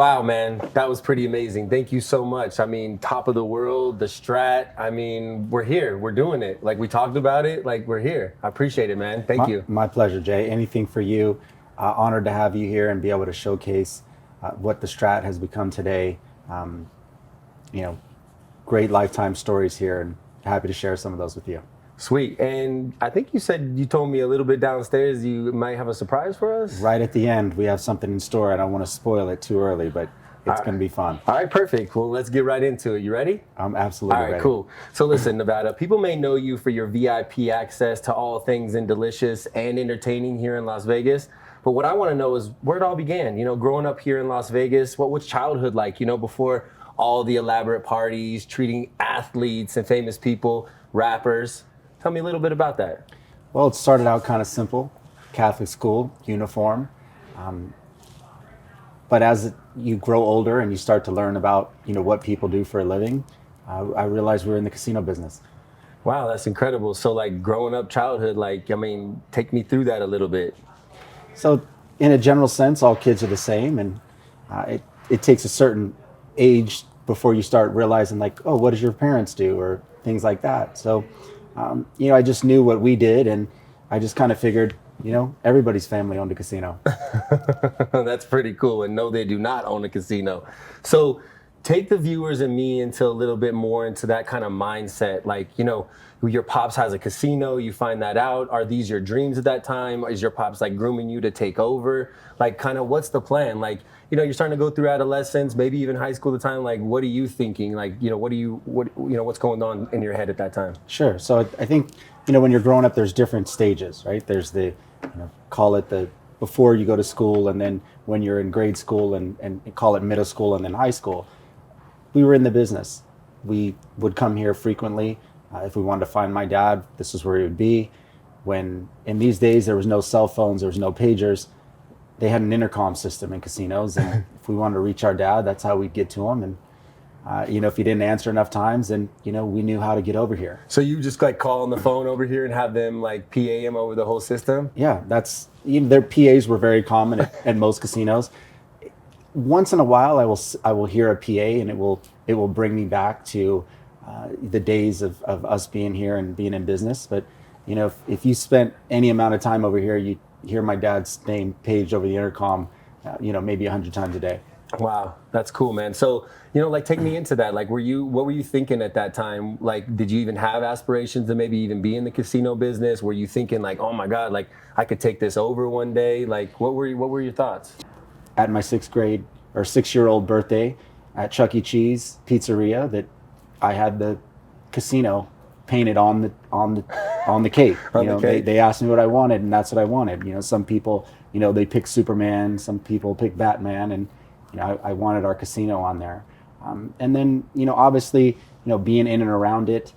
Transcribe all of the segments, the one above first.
Wow, man, that was pretty amazing. Thank you so much. I mean, top of the world, the Strat. I mean, we're here. We're doing it. Like we talked about it. Like we're here. I appreciate it, man. Thank you. My pleasure, Jay. Anything for you. Honored to have you here and be able to showcase what the Strat has become today. Um, you know, great lifetime stories here, and happy to share some of those with you. Sweet. And I think you told me a little bit downstairs you might have a surprise for us. Right at the end, we have something in store. I don't want to spoil it too early, but it's going to be fun. All right, perfect. Well, let's get right into it. You ready? I'm absolutely ready. All right, cool. So listen, Nevada, people may know you for your VIP access to all things and delicious and entertaining here in Las Vegas. But what I want to know is where it all began. You know, growing up here in Las Vegas, what was childhood like, you know, before all the elaborate parties, treating athletes and famous people, rappers? Tell me a little bit about that. Well, it started out kind of simple, Catholic school, uniform. But as you grow older and you start to learn about, you know, what people do for a living, I realized we're in the casino business. Wow, that's incredible. So like growing up childhood, like, I mean, take me through that a little bit. So in a general sense, all kids are the same, and it takes a certain age before you start realizing like, oh, what does your parents do, or things like that. So, you know, I just knew what we did, and I just kind of figured, you know, everybody's family owned a casino. That's pretty cool. And no, they do not own a casino. So take the viewers and me into a little bit more into that kind of mindset. Like, you know, your pops has a casino, you find that out. Are these your dreams at that time? Is your pops like grooming you to take over? Like kind of what's the plan? Like, you know, you're starting to go through adolescence, maybe even high school at the time. Like, what are you thinking? Like, you know, what's going on in your head at that time? Sure. So I think, you know, when you're growing up, there's different stages, right? There's the, you know, call it the before you go to school, and then when you're in grade school, and call it middle school, and then high school. We were in the business. We would come here frequently. If we wanted to find my dad, this is where he would be. When in these days there was no cell phones, there was no pagers. They had an intercom system in casinos, and if we wanted to reach our dad, that's how we'd get to him. And you know, if he didn't answer enough times, then, you know, we knew how to get over here. So you just like call on the phone over here and have them like PA him over the whole system? Yeah, their PAs were very common at most casinos. Once in a while, I will hear a PA, and it will bring me back to the days of us being here and being in business. But you know, if you spent any amount of time over here, you hear my dad's name paged over the intercom, you know, maybe 100 times a day. Wow, that's cool, man. So, you know, like take me into that. Like, what were you thinking at that time? Like, did you even have aspirations to maybe even be in the casino business? Were you thinking like, oh my God, like I could take this over one day? Like, what were your thoughts? At my 6-year-old birthday at Chuck E. Cheese Pizzeria, that I had the casino painted on the cake. You know, they asked me what I wanted, and that's what I wanted. You know, some people, you know, they pick Superman, some people pick Batman, and you know, I wanted our casino on there. And then, you know, obviously, you know, being in and around it,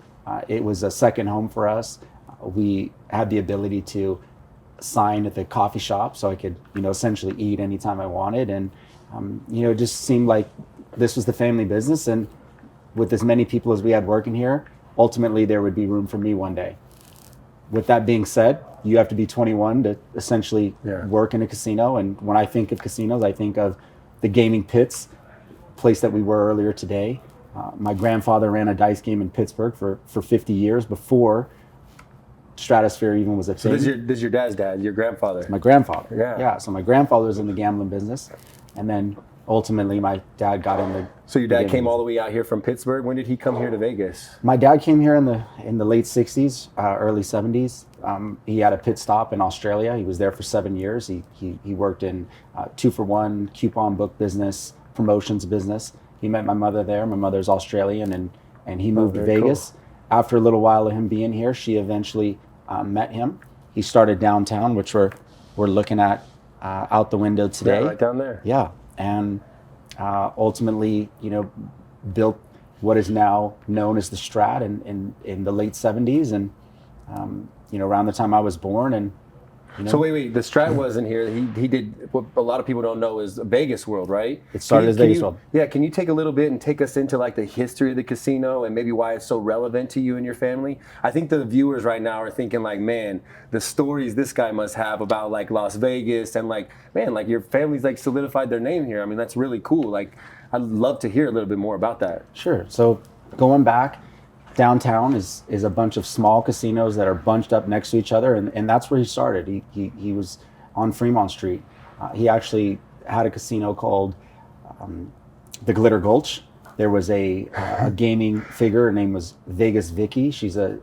it was a second home for us. We had the ability to sign at the coffee shop, so I could, you know, essentially eat anytime I wanted. And, you know, it just seemed like this was the family business. And with as many people as we had working here, ultimately there would be room for me one day. With that being said, you have to be 21 to essentially work in a casino. And when I think of casinos, I think of the gaming pits, place that we were earlier today. My grandfather ran a dice game in Pittsburgh for 50 years before Stratosphere even was a thing. So this is your dad's dad, your grandfather? My grandfather. Yeah. So my grandfather was in the gambling business, and then ultimately my dad got in the. So your dad came all the way out here from Pittsburgh. When did he come here to Vegas? My dad came here in the late 60s, early 70s. He had a pit stop in Australia. He was there for 7 years. He worked in 2-for-1 coupon book business, promotions business. He met my mother there. My mother's Australian, and he moved to Vegas. Cool. After a little while of him being here, she eventually met him. He started downtown, which we're looking at out the window today. Yeah, right down there. Yeah, and ultimately, you know, built what is now known as the Strat in the late 70s, and you know, around the time I was born. And You know? So wait, the Strat wasn't here. He did what a lot of people don't know is Vegas World, right? It started as Vegas World. Yeah, can you take a little bit and take us into like the history of the casino and maybe why it's so relevant to you and your family? I think the viewers right now are thinking like, man, the stories this guy must have about like Las Vegas and like, man, like your family's like solidified their name here. I mean, that's really cool. Like, I'd love to hear a little bit more about that. Sure. So going back, downtown is a bunch of small casinos that are bunched up next to each other, and that's where he started. He was on Fremont Street. He actually had a casino called the Glitter Gulch. There was a gaming figure. Her name was Vegas Vicky. She's the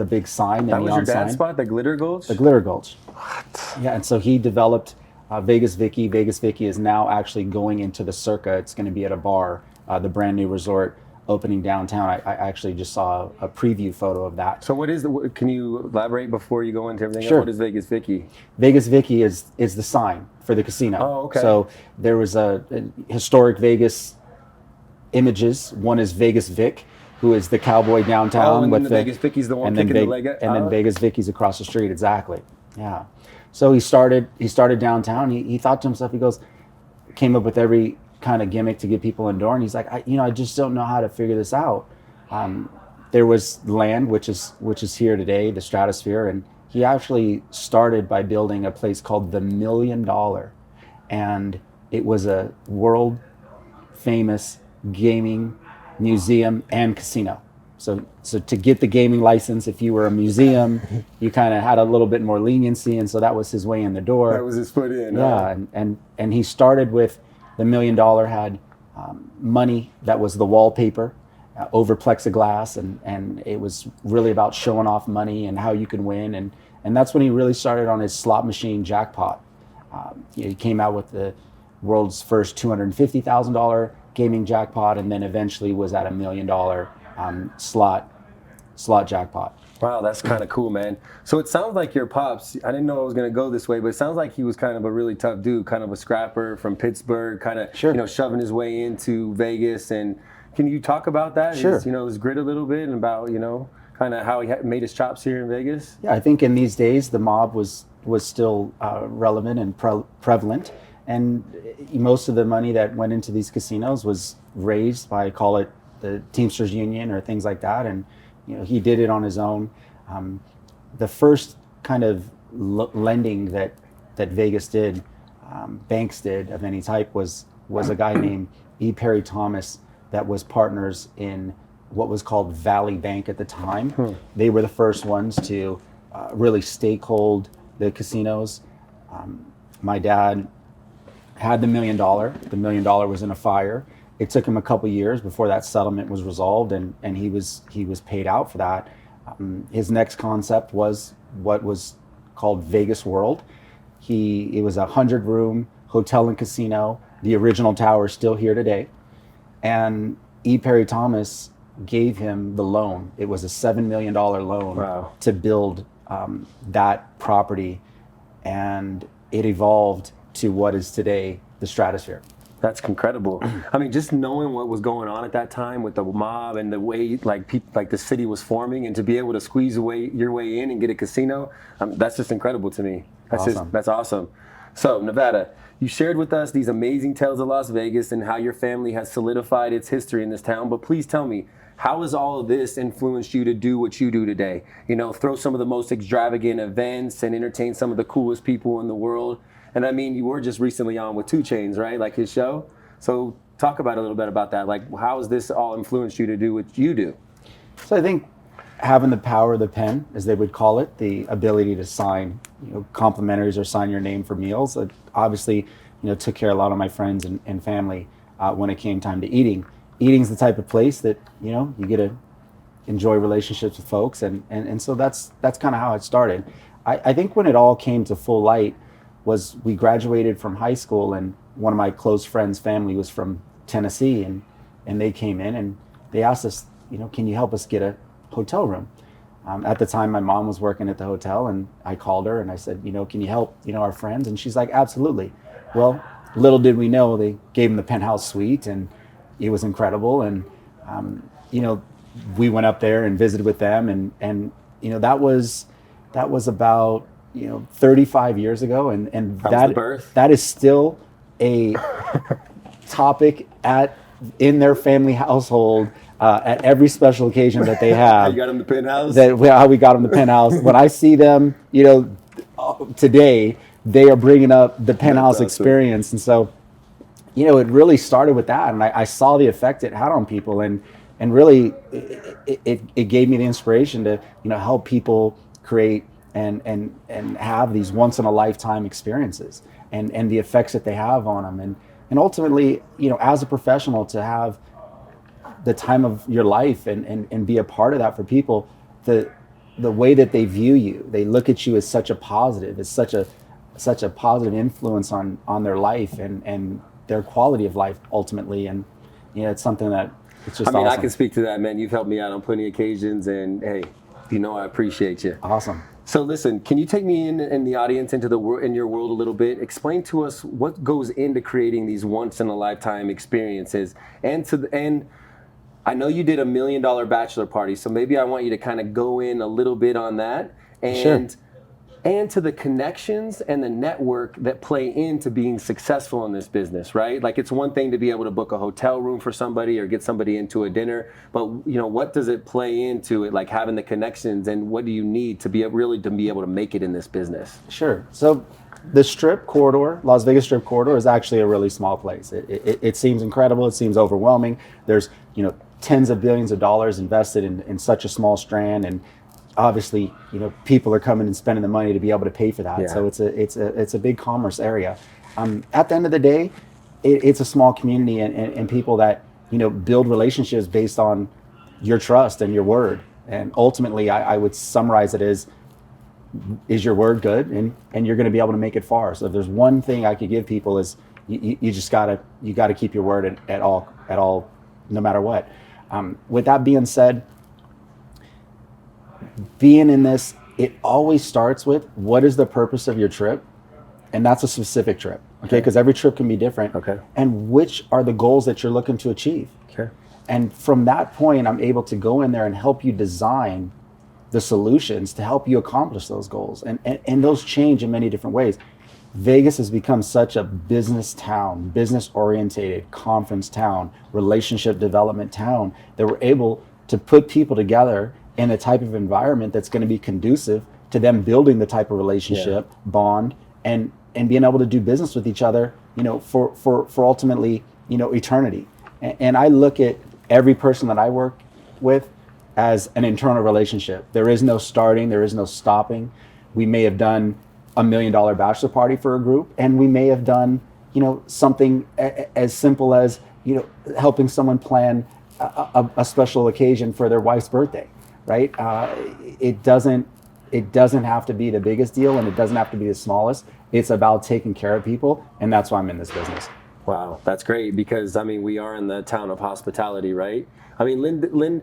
big sign. That was your dad's sign. spot, the Glitter Gulch? The Glitter Gulch. What? Yeah, and so he developed Vegas Vicky. Vegas Vicky is now actually going into the Circa. It's going to be at a bar, the brand new resort opening downtown. I actually just saw a preview photo of that. So can you elaborate before you go into everything? Sure. What is Vegas Vicky? Vegas Vicky is the sign for the casino. Oh, okay. So there was a historic Vegas images. One is Vegas Vic, who is the cowboy downtown. Oh, and then the Vegas Vicky's the one kicking the leg out. And then Vegas Vicky's across the street, exactly. Yeah. So he started downtown. He thought to himself, came up with every kind of gimmick to get people in the door, and he's like, I just don't know how to figure this out. There was land, which is here today, the Stratosphere, and he actually started by building a place called the $1 Million, and it was a world famous gaming museum and casino. So to get the gaming license, if you were a museum, you kind of had a little bit more leniency, and so that was his way in the door. That was his foot in. Yeah, and he started with the $1 Million, had money that was the wallpaper over plexiglass, and it was really about showing off money and how you can win, and that's when he really started on his slot machine jackpot. He came out with the world's first $250,000 gaming jackpot, and then eventually was at $1 million slot jackpot. Wow, that's kind of cool, man. So it sounds like your pops, I didn't know it was going to go this way, but it sounds like he was kind of a really tough dude, kind of a scrapper from Pittsburgh, kind of, Sure. Shoving his way into Vegas. And can you talk about that? Sure. His grit a little bit and about, kind of how he made his chops here in Vegas? Yeah, I think in these days, the mob was still relevant and prevalent. And most of the money that went into these casinos was raised by, call it the Teamsters Union or things like that. And he did it on his own. The first kind of lending that Vegas did, banks did of any type, was a guy named E. Perry Thomas that was partners in what was called Valley Bank at the time. They were the first ones to really stakehold the casinos. My dad had the $1 million. The $1 million was in a fire. It took him a couple years before that settlement was resolved, and he was paid out for that. His next concept was what was called Vegas World. It was a 100-room hotel and casino. The original tower is still here today. And E. Perry Thomas gave him the loan. It was a $7 million loan. Wow. To build that property, and it evolved to what is today the Stratosphere. That's incredible. I mean, just knowing what was going on at that time with the mob and the way like the city was forming, and to be able to squeeze your way in and get a casino, that's just incredible to me. That's awesome. So Nevada, you shared with us these amazing tales of Las Vegas and how your family has solidified its history in this town. But please tell me, how has all of this influenced you to do what you do today? Throw some of the most extravagant events and entertain some of the coolest people in the world. And I mean, you were just recently on with 2 Chainz, right? Like his show. So talk about a little bit about that. Like, how has this all influenced you to do what you do? So I think having the power of the pen, as they would call it, the ability to sign, complimentaries or sign your name for meals, obviously, took care of a lot of my friends and family when it came time to eating. Eating's the type of place that, you get to enjoy relationships with folks. And so that's kind of how it started. I think when it all came to full light was we graduated from high school, and one of my close friends' family was from Tennessee, and they came in and they asked us, can you help us get a hotel room? At the time, my mom was working at the hotel, and I called her and I said, can you help, our friends? And she's like, absolutely. Well, little did we know, they gave them the penthouse suite, and it was incredible. And, we went up there and visited with them, and that was about 35 years ago, and That was the birth. that is still a topic in their family household at every special occasion that they have. You got them the penthouse. How we got them the penthouse. When I see them, today, they are bringing up the penthouse experience, and so, it really started with that, and I saw the effect it had on people, and really, it gave me the inspiration to help people create and have these once in a lifetime experiences, and the effects that they have on them, and ultimately, as a professional, to have the time of your life and be a part of that for people, the way that they view you, they look at you as such a positive, as such a positive influence on their life and their quality of life ultimately, and it's something that it's just awesome. I can speak to that, man. You've helped me out on plenty of occasions, and hey, I appreciate you. Awesome. So listen, can you take me in the audience into in your world a little bit? Explain to us what goes into creating these once in a lifetime experiences, and I know you did $1 million bachelor party, so maybe I want you to kind of go in a little bit on that, and to the connections and the network that play into being successful in this business, right? Like, it's one thing to be able to book a hotel room for somebody or get somebody into a dinner, but what does it play into it, like having the connections, and what do you need to be able to make it in this business? Sure. So the Strip corridor, Las Vegas Strip corridor, is actually a really small place. It seems incredible. It seems overwhelming. There's tens of billions of dollars invested in such a small strand, and obviously, people are coming and spending the money to be able to pay for that. Yeah. So it's a big commerce area. At the end of the day, it's a small community and people that build relationships based on your trust and your word. And ultimately, I would summarize it as, is your word good, and you're going to be able to make it far. So if there's one thing I could give people is you just gotta keep your word at all, no matter what. With that being said, being in this, it always starts with, what is the purpose of your trip? And that's a specific trip, okay? Because every trip can be different. Okay. And which are the goals that you're looking to achieve? Okay. And from that point, I'm able to go in there and help you design the solutions to help you accomplish those goals. And those change in many different ways. Vegas has become such a business town, business-oriented, conference town, relationship development town, that we're able to put people together in the type of environment that's going to be conducive to them building the type of relationship, bond, and being able to do business with each other, for ultimately, eternity. And I look at every person that I work with as an internal relationship. There is no starting, there is no stopping. We may have done $1 million bachelor party for a group, and we may have done, something as simple as, helping someone plan a special occasion for their wife's birthday. Right? It doesn't have to be the biggest deal, and it doesn't have to be the smallest. It's about taking care of people, and that's why I'm in this business. Wow, that's great, because we are in the town of hospitality, right? Lynn,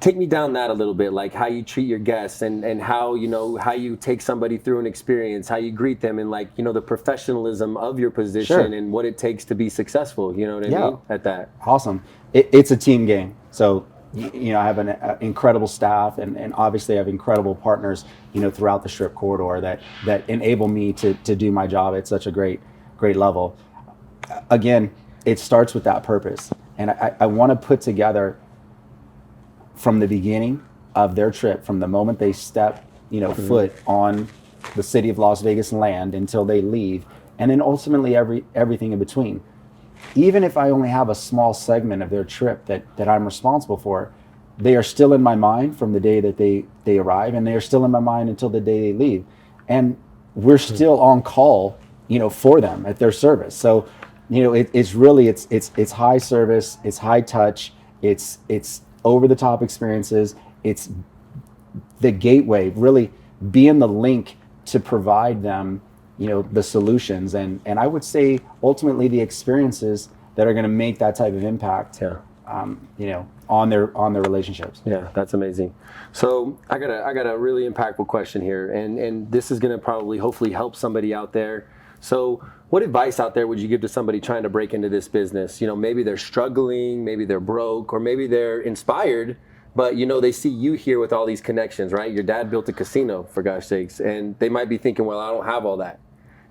take me down that a little bit, like how you treat your guests, and how you take somebody through an experience, how you greet them, and the professionalism of your position, and what it takes to be successful. You know what I mean? At that. Awesome. It's a team game. So I have an incredible staff, and obviously I have incredible partners, throughout the Strip corridor that enable me to do my job at such a great level. Again, it starts with that purpose, and I want to put together, from the beginning of their trip, from the moment they step, foot on the city of Las Vegas land until they leave, and then ultimately everything in between. Even if I only have a small segment of their trip that I'm responsible for, they are still in my mind from the day that they arrive, and they are still in my mind until the day they leave. And we're still on call, for them at their service. So, it's really, it's high service, it's high touch, it's over the top experiences, it's the gateway, really being the link to provide them the solutions, and I would say ultimately the experiences that are going to make that type of impact, on their relationships. Yeah, that's amazing. So I got a really impactful question here, and this is going to probably hopefully help somebody out there. So what advice out there would you give to somebody trying to break into this business? Maybe they're struggling, maybe they're broke, or maybe they're inspired But they see you here with all these connections, right? Your dad built a casino, for gosh sakes, and they might be thinking, well, I don't have all that.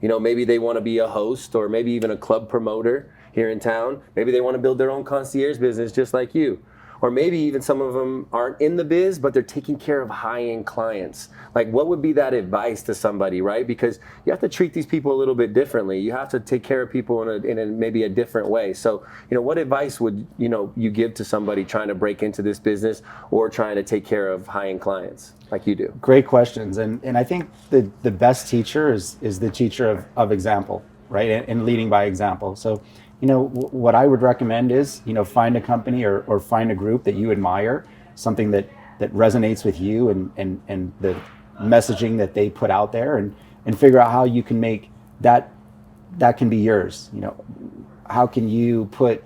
Maybe they want to be a host or maybe even a club promoter here in town. Maybe they want to build their own concierge business just like you. Or maybe even some of them aren't in the biz, but they're taking care of high-end clients. Like, what would be that advice to somebody, right? Because you have to treat these people a little bit differently. You have to take care of people in a maybe a different way. So, what advice would, you give to somebody trying to break into this business or trying to take care of high-end clients like you do? Great questions. And I think the best teacher is the teacher of example, right? And leading by example. So, what I would recommend is, find a company or find a group that you admire, something that resonates with you and the messaging that they put out there, and figure out how you can make that can be yours. How can you put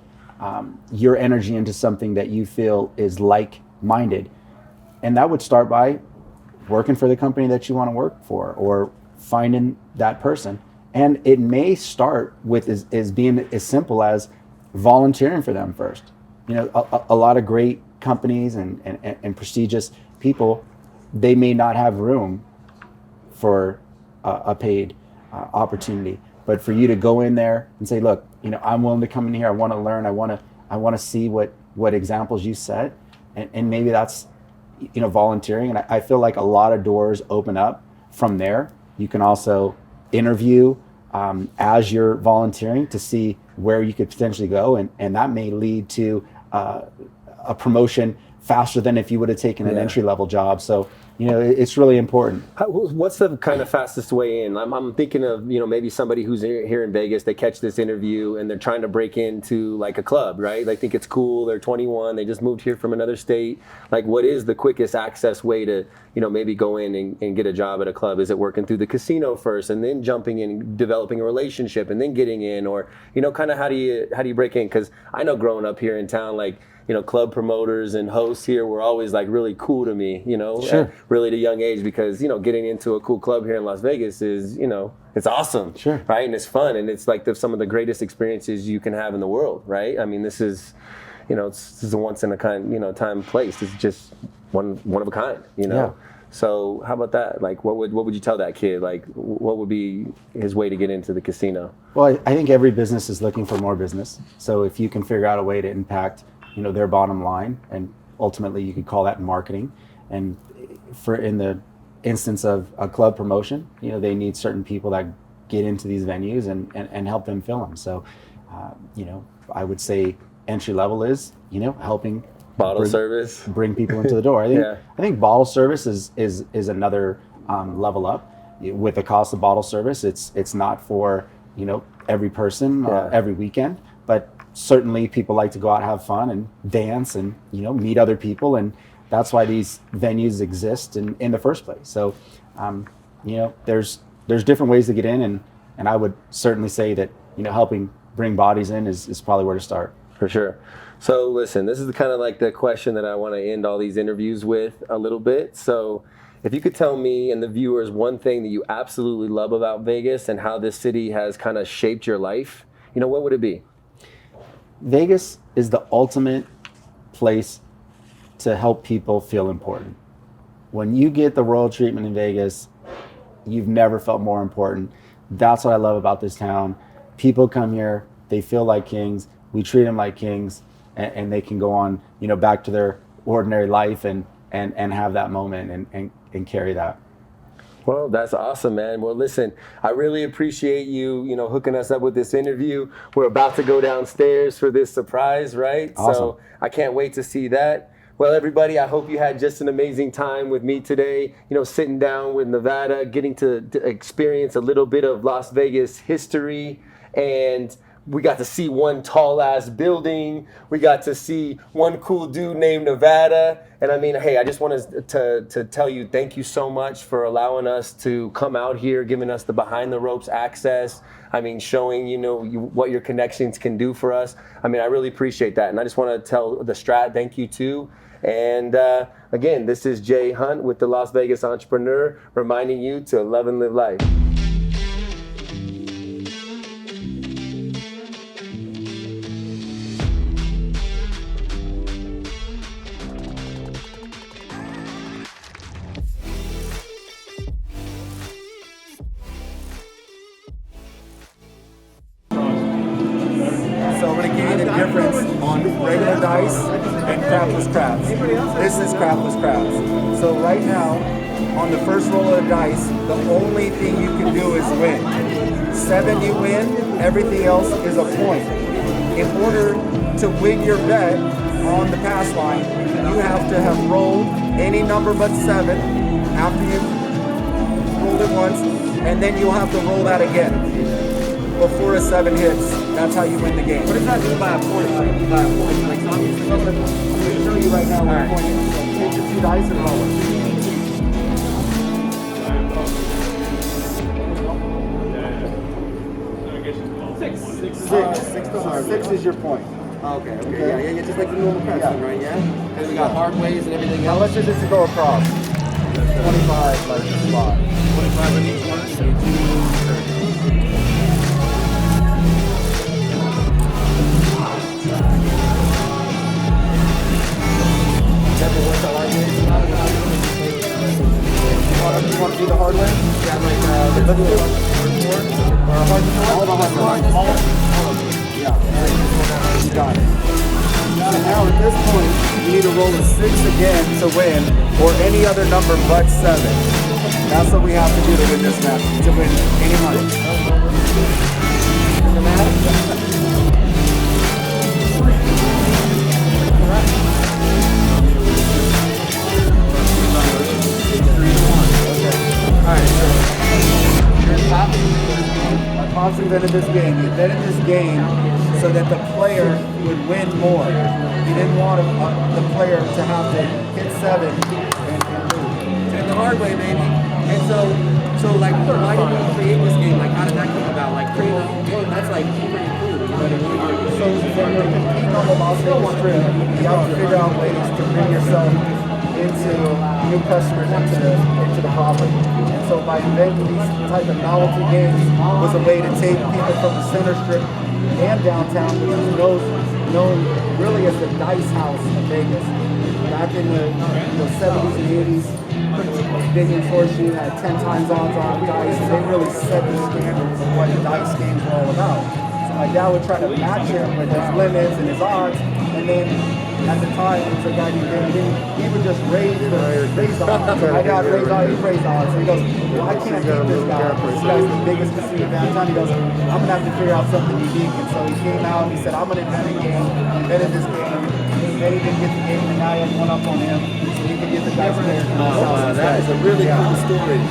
your energy into something that you feel is like-minded? And that would start by working for the company that you want to work for or finding that person. And it may start with as being as simple as volunteering for them first. A lot of great companies and prestigious people, they may not have room for a paid opportunity. But for you to go in there and say, look, I'm willing to come in here. I want to learn. I want to see what examples you set. And maybe that's, volunteering. And I feel like a lot of doors open up from there. You can also interview as you're volunteering to see where you could potentially go, and that may lead to a promotion faster than if you would have taken an entry-level job. So it's really important. What's the kind of fastest way in? I'm thinking of maybe somebody who's here in Vegas, they catch this interview and they're trying to break into like a club, right? They think it's cool, they're 21, they just moved here from another state. Like, what is the quickest access way to maybe go in and get a job at a club? Is it working through the casino first and then jumping in, developing a relationship and then getting in, or kind of how do you break in? Because I know growing up here in town, like, club promoters and hosts here were always like really cool to me, Sure. At really a young age, because, getting into a cool club here in Las Vegas is, it's awesome. Sure. Right. And it's fun. And it's like some of the greatest experiences you can have in the world. Right. I mean, this is a once in a kind, time place. It's just one of a kind, Yeah. So how about that? Like, what would you tell that kid? Like, what would be his way to get into the casino? Well, I think every business is looking for more business. So if you can figure out a way to impact their bottom line, and ultimately you could call that marketing. And for in the instance of a club promotion, they need certain people that get into these venues and help them fill them. So, I would say entry level is, helping service, bring people into the door. I think bottle service is another level up. With the cost of bottle service, it's not for, every person every weekend, but certainly people like to go out and have fun and dance and meet other people, and that's why these venues exist in the first place. So there's different ways to get in, and I would certainly say that helping bring bodies in is probably where to start. For sure. So listen, this is the kind of like the question that I want to end all these interviews with a little bit. So if you could tell me and the viewers one thing that you absolutely love about Vegas and how this city has kind of shaped your life, what would it be? Vegas is the ultimate place to help people feel important. When you get the royal treatment in Vegas, you've never felt more important. That's what I love about this town. People come here, they feel like kings. We treat them like kings, and they can go on, back to their ordinary life and have that moment and carry that. Well, that's awesome, man. Well, listen, I really appreciate you, hooking us up with this interview. We're about to go downstairs for this surprise, right? Awesome. So I can't wait to see that. Well, everybody, I hope you had just an amazing time with me today, sitting down with Nevada, getting to experience a little bit of Las Vegas history, and we got to see one tall ass building. We got to see one cool dude named Nevada. And I mean, hey, I just wanted to tell you thank you so much for allowing us to come out here, giving us the behind the ropes access. I mean, showing, what your connections can do for us. I mean, I really appreciate that. And I just want to tell the Strat thank you too. And again, this is Jay Hunt with the Las Vegas Entrepreneur, reminding you to love and live life. dice and crapless craps. This is crapless craps. So right now, on the first roll of the dice, the only thing you can do is win. 7 you win, everything else is a point. In order to win your bet on the pass line, you have to have rolled any number but 7 after you rolled it once, and then you'll have to roll that again. Before a 7 hits, that's how you win the game. What does that mean by a point? By a point? Like, so I'm going to show you right now what a point is. So take your 2 dice and roll it. 6 is your point. Okay. Yeah, just like the normal custom, right? Yeah? And we got hard ways and everything Now else. let's just go across. 25 like the spot. 25 on each one. So 2, 30. You want to do the hard way? Yeah, like, Let's do it. Or a hard Hold on. Yeah. You got it. So now at this point, you need to roll a 6 again to win, or any other number but 7. That's what we have to do to win this match, to win any money. In the match? My pops invented this game. He invented this game so that the player would win more. He didn't want the player to have to hit 7 and lose. And the hard way, baby. And so like, why did we create this game? Like, how did that come about? Like, creating a game, that's like pretty cool. You know what I mean? So when you're competing on the Las Vegas Strip, you have to figure out ways to bring yourself into new customers into the property. And so by inventing these type of novelty games was a way to take people from the center strip and downtown, which is known really as the dice house of Vegas. Back in the 70s and 80s, Vineyard Horseshoe had 10 times odds on dice, and they really set the standards of what dice games were all about. So my dad would try to match him with his limits and his odds, and then at the time, it was a guy named Vinny, he would just raise odds. My dad raised odds, he raised odds. So he goes, well, I can't beat this guy. This guy's the biggest casino in downtown. He goes, I'm going to have to figure out something unique. And so he came out and he said, I'm going to invent a game. He invented this game. Then he didn't get the game, and now he had one up on him. So he could get the dice players. That is a really cool story.